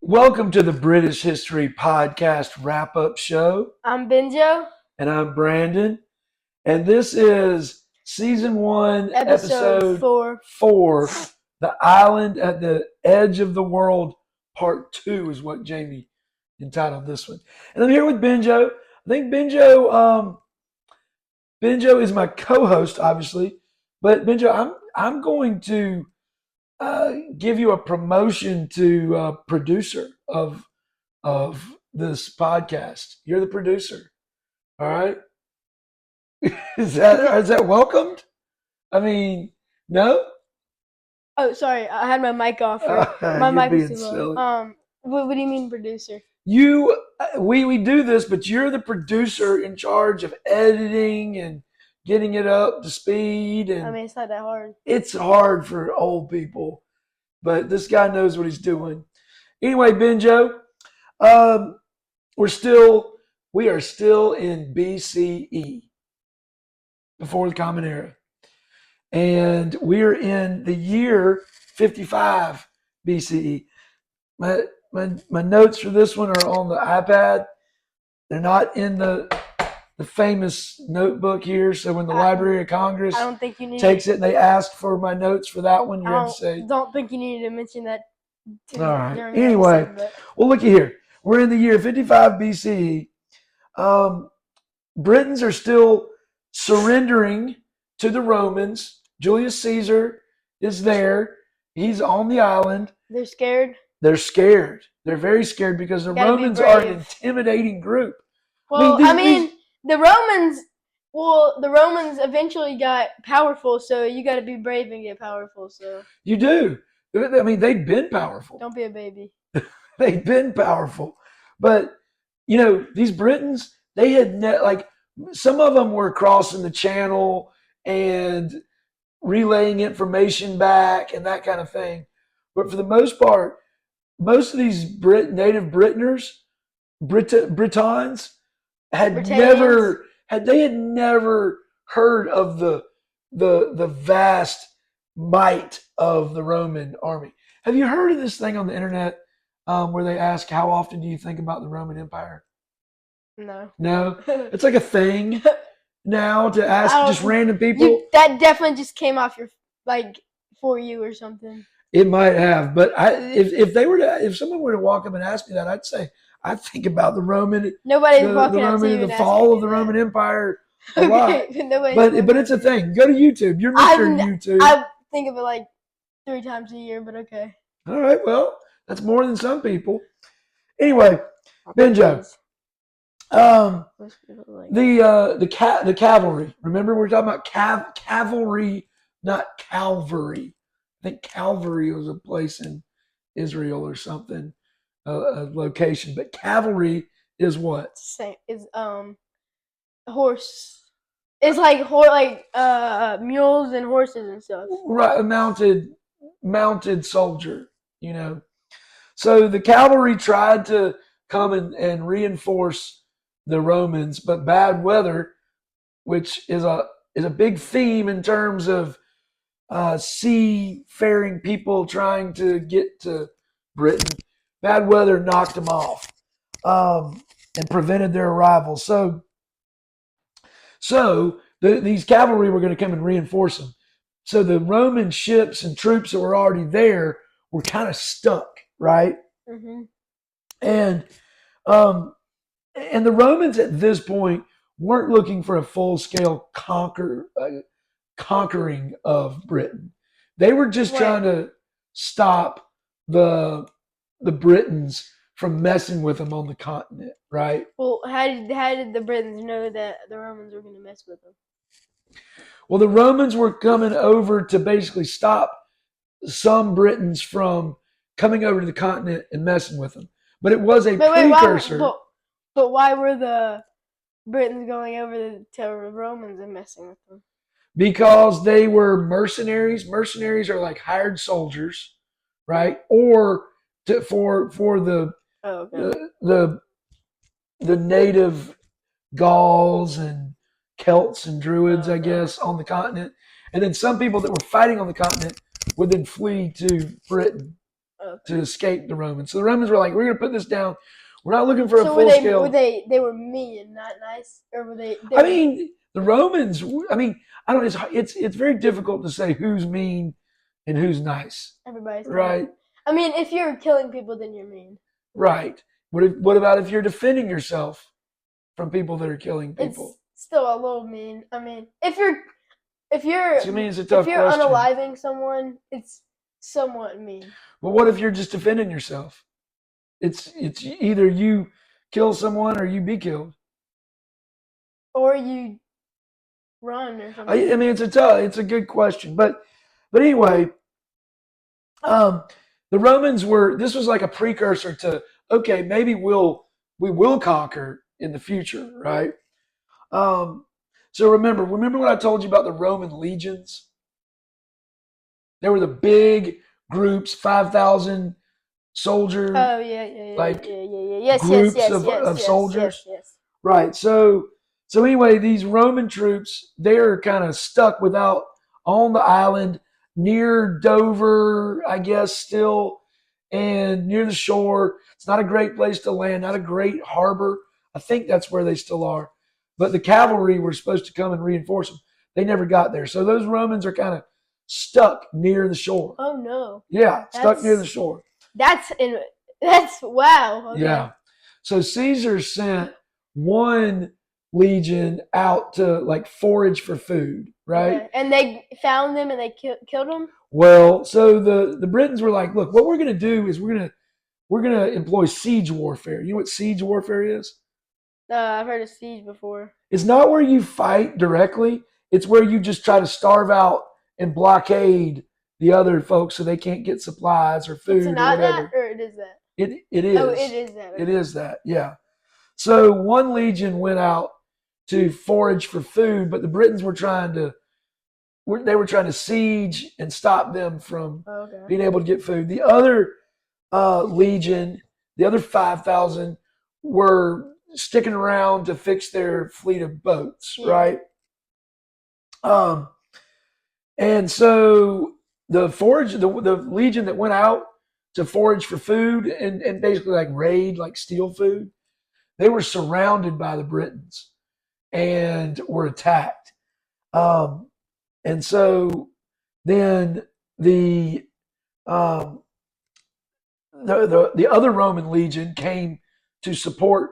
Welcome to the British History Podcast Wrap-Up Show. I'm Benjo. And I'm Brandon. And this is Season 1, Episode 4, The Island at the Edge of the World, Part 2 is what Jamie entitled this one. And I'm here with Benjo. I think Benjo is my co-host, obviously. But Benjo, I'm going to give you a promotion to producer of this podcast. You're the producer. All right. Is that welcomed? I mean, no. Oh, sorry, I had my mic off. My mic was too low. What do you mean, producer? We do this, but you're the producer in charge of editing and getting it up to speed. And I mean, it's not that hard. It's hard for old people, but this guy knows what he's doing. Anyway, Benjo, we are still in BCE, before the Common Era, and we're in the year 55 BCE. My notes for this one are on the iPad. They're not in the famous notebook here. So when the Library of Congress takes it and they ask for my notes for that one, you have to say. Don't think you needed to mention that. All right. Anyway, well, looky here. We're in the year 55 BCE. Britons are still surrendering to the Romans. Julius Caesar is there. He's on the island. They're scared. They're scared. They're very scared because the Romans are an intimidating group. Well, the Romans eventually got powerful, so you got to be brave and get powerful. So you do. I mean, they've been powerful. Don't be a baby. They've been powerful, but these Britons, they had some of them were crossing the channel and relaying information back and that kind of thing. But for the most part, most of these native Britons had never heard of the vast might of the Roman army. Have you heard of this thing on the internet where they ask, how often do you think about the Roman Empire? No? It's like a thing now to ask just random people. That definitely just came off for you or something. It might have, but if someone were to walk up and ask me that, I'd say I think about the fall of the Roman Empire a lot. But it's a thing. Go to YouTube. You're Mr. YouTube. I think of it 3 times a year, but okay. All right. Well, that's more than some people. Anyway, Benjo. The cavalry. Remember, we're talking about cavalry, not Calvary. I think Calvary was a place in Israel or something, a location. But cavalry is what? Same. Is horse. It's mules and horses and stuff. Right, a mounted soldier. So the cavalry tried to come and reinforce the Romans, but bad weather, which is a big theme in terms of seafaring people trying to get to Britain. Bad weather knocked them off and prevented their arrival. So these cavalry were going to come and reinforce them. So the Roman ships and troops that were already there were kind of stuck, right? Mm-hmm. And the Romans at this point weren't looking for a full-scale conquering of Britain. They were just trying to stop the Britons from messing with them on the continent, right? Well, how did the Britons know that the Romans were going to mess with them? Well, the Romans were coming over to basically stop some Britons from coming over to the continent and messing with them. But it was a precursor. But why were the Britons going over to the Romans and messing with them? Because they were mercenaries. Mercenaries are like hired soldiers, right? Or for the native Gauls and Celts and Druids, I guess, on the continent. And then some people that were fighting on the continent would then flee to Britain. to escape the Romans. So the Romans were like, we're going to put this down. We're not looking for a So full scale. They were mean, not nice, or were they? I mean, the Romans. I mean, I don't. It's very difficult to say who's mean and who's nice. Everybody's right. I mean, if you're killing people, then you're mean. Right. What about if you're defending yourself from people that are killing people? It's still a little mean. I mean, if you're I mean, it's a tough if you're question. unaliving someone, it's somewhat mean. Well, what if you're just defending yourself? It's either you kill someone or you be killed. Or you run or something. I mean, it's a good question, but anyway, the Romans were. This was like a precursor to okay, maybe we will conquer in the future, right? So remember what I told you about the Roman legions? They were the big groups, 5,000 soldiers. Oh yeah. Like yes, groups of soldiers. Yes. Right. So anyway, these Roman troops, they're kind of stuck on the island near Dover, I guess, still, and near the shore. It's not a great place to land, not a great harbor. I think that's where they still are. But the cavalry were supposed to come and reinforce them. They never got there. So those Romans are kind of stuck near the shore. Oh no. Yeah, stuck near the shore. That's wow. Okay. Yeah. So Caesar sent one legion out to like forage for food, right? Okay. And they found them and they killed them? Well, so the Britons were like, look, what we're going to do is we're going to employ siege warfare. You know what siege warfare is? I've heard of siege before. It's not where you fight directly. It's where you just try to starve out and blockade the other folks so they can't get supplies or food. It's not or whatever. that, or it is that? It is. Oh, it is that. Okay. It is that, yeah. So one legion went out to forage for food, but the Britons were trying to siege and stop them from being able to get food. The other legion, the other 5,000, were sticking around to fix their fleet of boats, right? And so the legion that went out to forage for food and basically like raid, like steal food, they were surrounded by the Britons and were attacked. And so then the other Roman legion came to support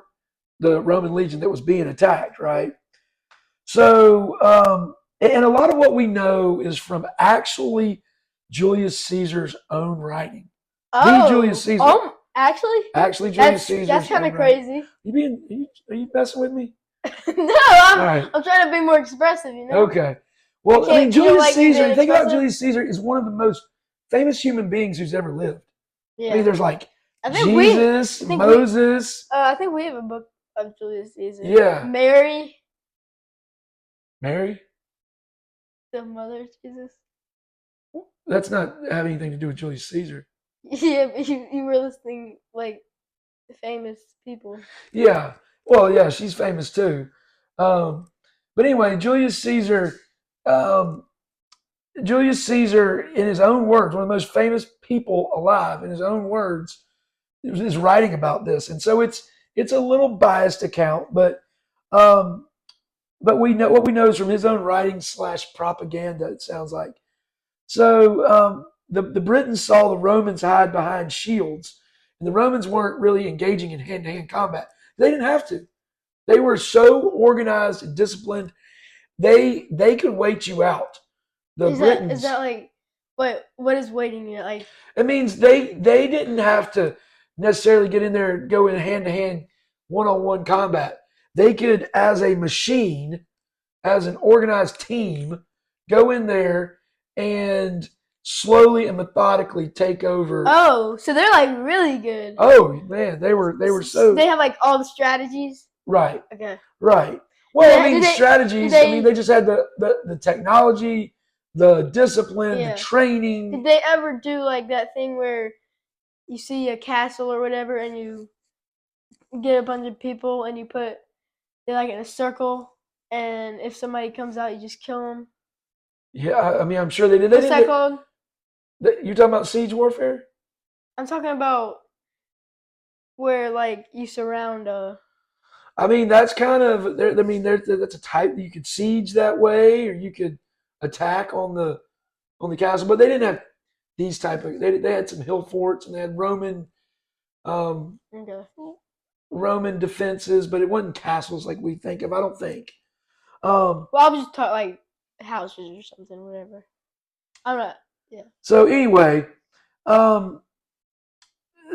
the Roman legion that was being attacked, right? So, and a lot of what we know is from actually Julius Caesar's own writing. Oh, Julius Caesar. Actually Julius Caesar. That's kind of crazy. Are you messing with me? No, I'm trying to be more expressive, you know. Okay. Well, I mean, Julius Caesar. Think about Julius Caesar is one of the most famous human beings who's ever lived. Yeah. I mean, there's like Jesus, Moses. I think we have a book of Julius Caesar. Yeah. Mary. The mother of Jesus. That's not have anything to do with Julius Caesar. Yeah, but you were listing like famous people. Yeah. Well, yeah, she's famous too. But anyway, Julius Caesar, in his own words, one of the most famous people alive, in his own words, is writing about this, and so it's a little biased account, but we know what we know is from his own writing / propaganda. It sounds like. So the Britons saw the Romans hide behind shields, and the Romans weren't really engaging in hand-to-hand combat. They didn't have to. They were so organized and disciplined. They could wait you out. Britons. Is that like what is waiting you like? It means they didn't have to necessarily get in there and go in hand-to-hand, one-on-one combat. They could, as a machine, as an organized team, go in there and slowly and methodically take over. Oh, so they're like really good. Oh man, they were so. They have like all the strategies. Right. Okay. Right. Well, strategies. They just had the technology, the discipline, the training. Did they ever do like that thing where you see a castle or whatever, and you get a bunch of people and you put they like in a circle, and if somebody comes out, you just kill them? Yeah, I mean, I'm sure they did. What's that called? You're talking about siege warfare? I'm talking about where like you surround I mean, that's kind of there. I mean, that's a type that you could siege that way, or you could attack on the castle. But they didn't have these type of. They had some hill forts and they had um, okay. Roman defenses, but it wasn't castles like we think of. I don't think. Well, I'll just talk like houses or something, whatever. I'm not. Yeah. So anyway, um,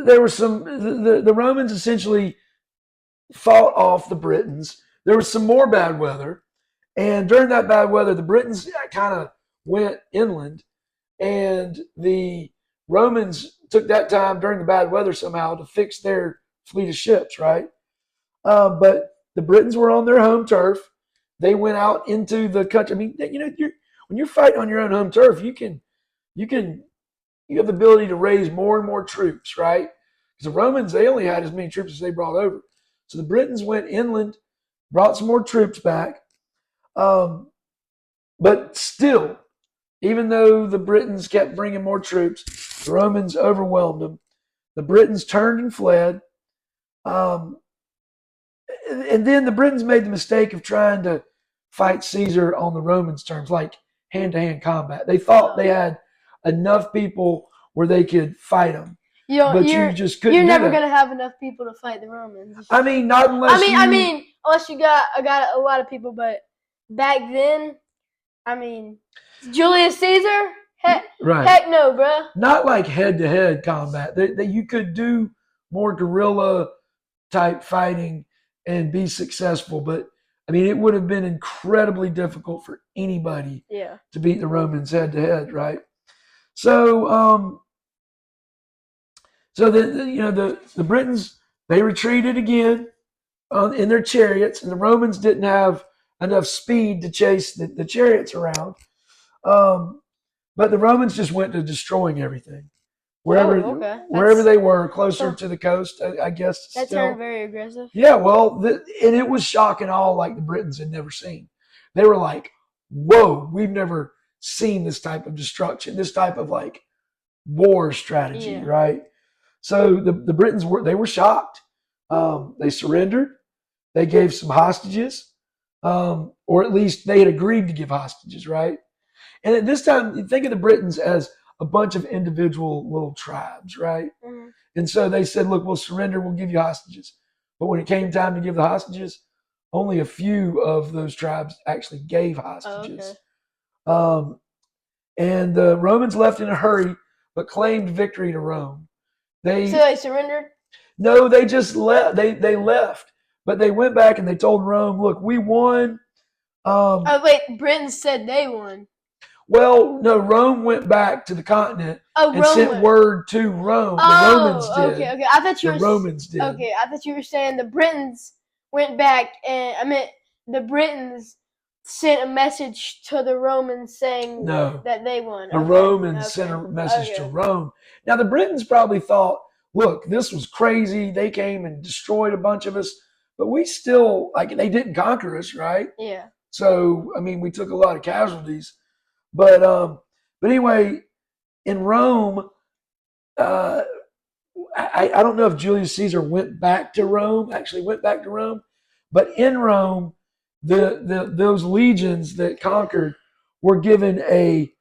there were some. The Romans essentially fought off the Britons. There was some more bad weather, and during that bad weather, the Britons kind of went inland, and the Romans took that time during the bad weather somehow to fix their fleet of ships, right? But the Britons were on their home turf. They went out into the country. I mean, when you're fighting on your own home turf, you can you have the ability to raise more and more troops, right? Because the Romans, they only had as many troops as they brought over. So the Britons went inland, brought some more troops back. Um, but still, even though the Britons kept bringing more troops, the Romans overwhelmed them. The Britons turned and fled. Um, and then the Britons made the mistake of trying to fight Caesar on the Romans' terms, like hand to hand combat. They thought they had enough people where they could fight them, but you just couldn't. You're do never that. gonna have enough people to fight the Romans. I mean, not unless I mean, unless you got a lot of people. But back then, I mean, Julius Caesar. right. Heck no, bro. Not like head to head combat. That you could do more guerrilla type fighting and be successful, but I mean, it would have been incredibly difficult for anybody Yeah. to beat the Romans head to head, right? So, so the Britons, they retreated again in their chariots, and the Romans didn't have enough speed to chase the chariots around. Um, but the Romans just went to destroying everything Okay. wherever they were, closer to the coast. I guess That still. turned very aggressive. Yeah, well, and it was shocking all like the Britons had never seen. They were like, "Whoa, we've never seen this type of destruction, this type of like war strategy, Yeah. right?" So the Britons were shocked. They surrendered. They gave some hostages, or at least they had agreed to give hostages, right? And at this time, you think of the Britons as a bunch of individual little tribes, right? Mhm. And so they said, "Look, we'll surrender. We'll give you hostages." But when it came time to give the hostages, only a few of those tribes actually gave hostages. Oh, Um, and the Romans left in a hurry, but claimed victory to Rome. So They they surrendered. No, they just left. They left, but they went back and they told Rome, "Look, we won." Oh wait, Britain said they won. Well, no, Rome went back to the continent Oh, and Rome sent went. word to Rome. The Romans Oh, did. okay. I thought you The were. Romans did. Okay, I thought you were saying the Britons went back, and I meant the Britons sent a message to the Romans saying No. that they won. The Okay. Romans sent a message to Rome. Now, the Britons probably thought, look, this was crazy. They came and destroyed a bunch of us, but we still, like, they didn't conquer us, right? Yeah. So, I mean, we took a lot of casualties. But anyway, in Rome, uh, I don't know if Julius Caesar went back to Rome, actually went back to Rome, but in Rome, those legions that conquered were given a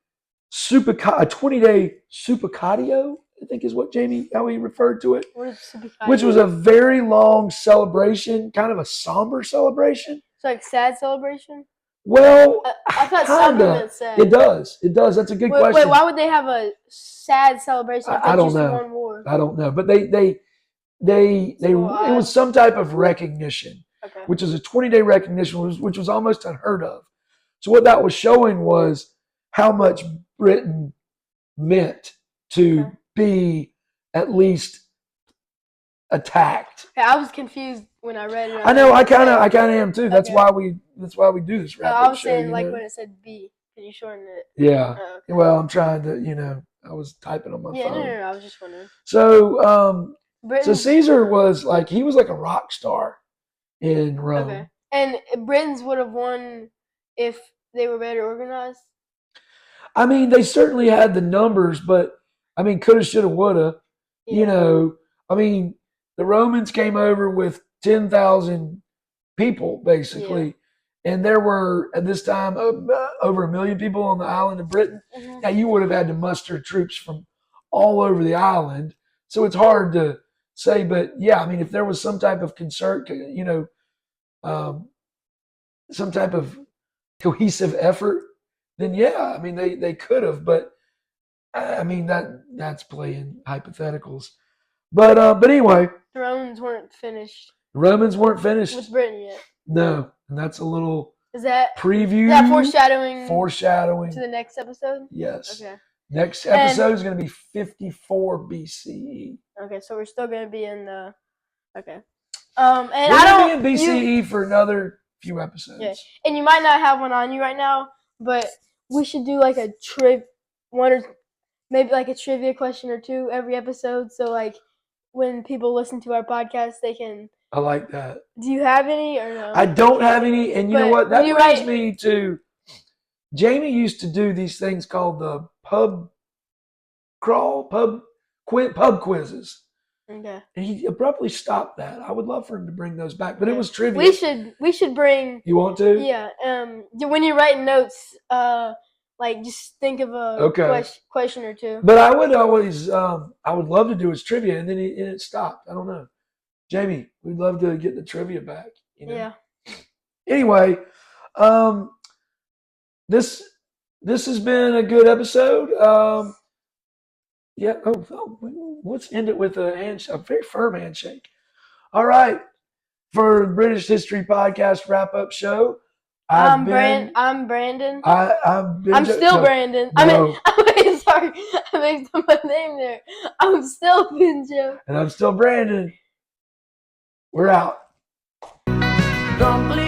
20-day supercatio, I think is what Jamie, how he referred to it, What is Supercatio? which was a very long celebration, kind of a somber celebration. It's like sad celebration. Well, I thought kinda. supplement sad. It does. It does. That's a good question. Wait, why would they have a sad celebration if I they don't just know. won war? I don't know, but it was some type of recognition, Okay. which is a 20-day recognition, which was almost unheard of. So what that was showing was how much Britain meant to be at least attacked. Yeah, I was confused when I read it. I know. I kind of am too. That's why we do this wrap I up was show. saying like when it said B, can you shorten it? Yeah. Oh, okay. Well, I'm trying to. I was typing on my phone. No. I was just wondering. So, Britain, Caesar was like a rock star in Rome. Okay. And Britons would have won if they were better organized. I mean, they certainly had the numbers, but I mean, coulda, shoulda, woulda. You know, I mean, the Romans came over with 10,000 people, basically. And there were, at this time, over 1 million people on the island of Britain. Mhm. Now, you would have had to muster troops from all over the island. So it's hard to say. But yeah, I mean, if there was some type of concert, um, some type of cohesive effort, then yeah, I mean, they could have. But I mean, that's playing hypotheticals. But anyway, The Romans weren't finished the Romans weren't finished. with Britain yet. No, and that's a little Is that preview. foreshadowing Foreshadowing. to the next episode? Yes. Okay. Next episode is going to be 54 BCE. Okay, so we're still going to be in the. Okay. We're And going to be in BCE for another few episodes. Yeah, and you might not have one on you right now, but we should do like a one or maybe like a trivia question or two every episode. So like when people listen to our podcast, they can. I like that. Do you have any or no? I don't have any, and you know what? That brings write, me to. Jamie used to do these things called the pub quizzes. Okay. And he abruptly stopped that. I would love for him to bring those back, but it was trivia. We should bring. You want to? Yeah. When you're writing notes, like just think of a question or two. But I would always, I would love to do his trivia, and then it stopped. I don't know. Jamie, we'd love to get the trivia back. You know? Yeah. Anyway, this has been a good episode. Yeah. Oh, let's end it with a very firm handshake. All right. For British History Podcast wrap-up show, I'm Brandon. I'm still Brandon. No. Sorry, I mixed up my name there. I'm still Benjo. And I'm still Brandon. We're out. Don't believe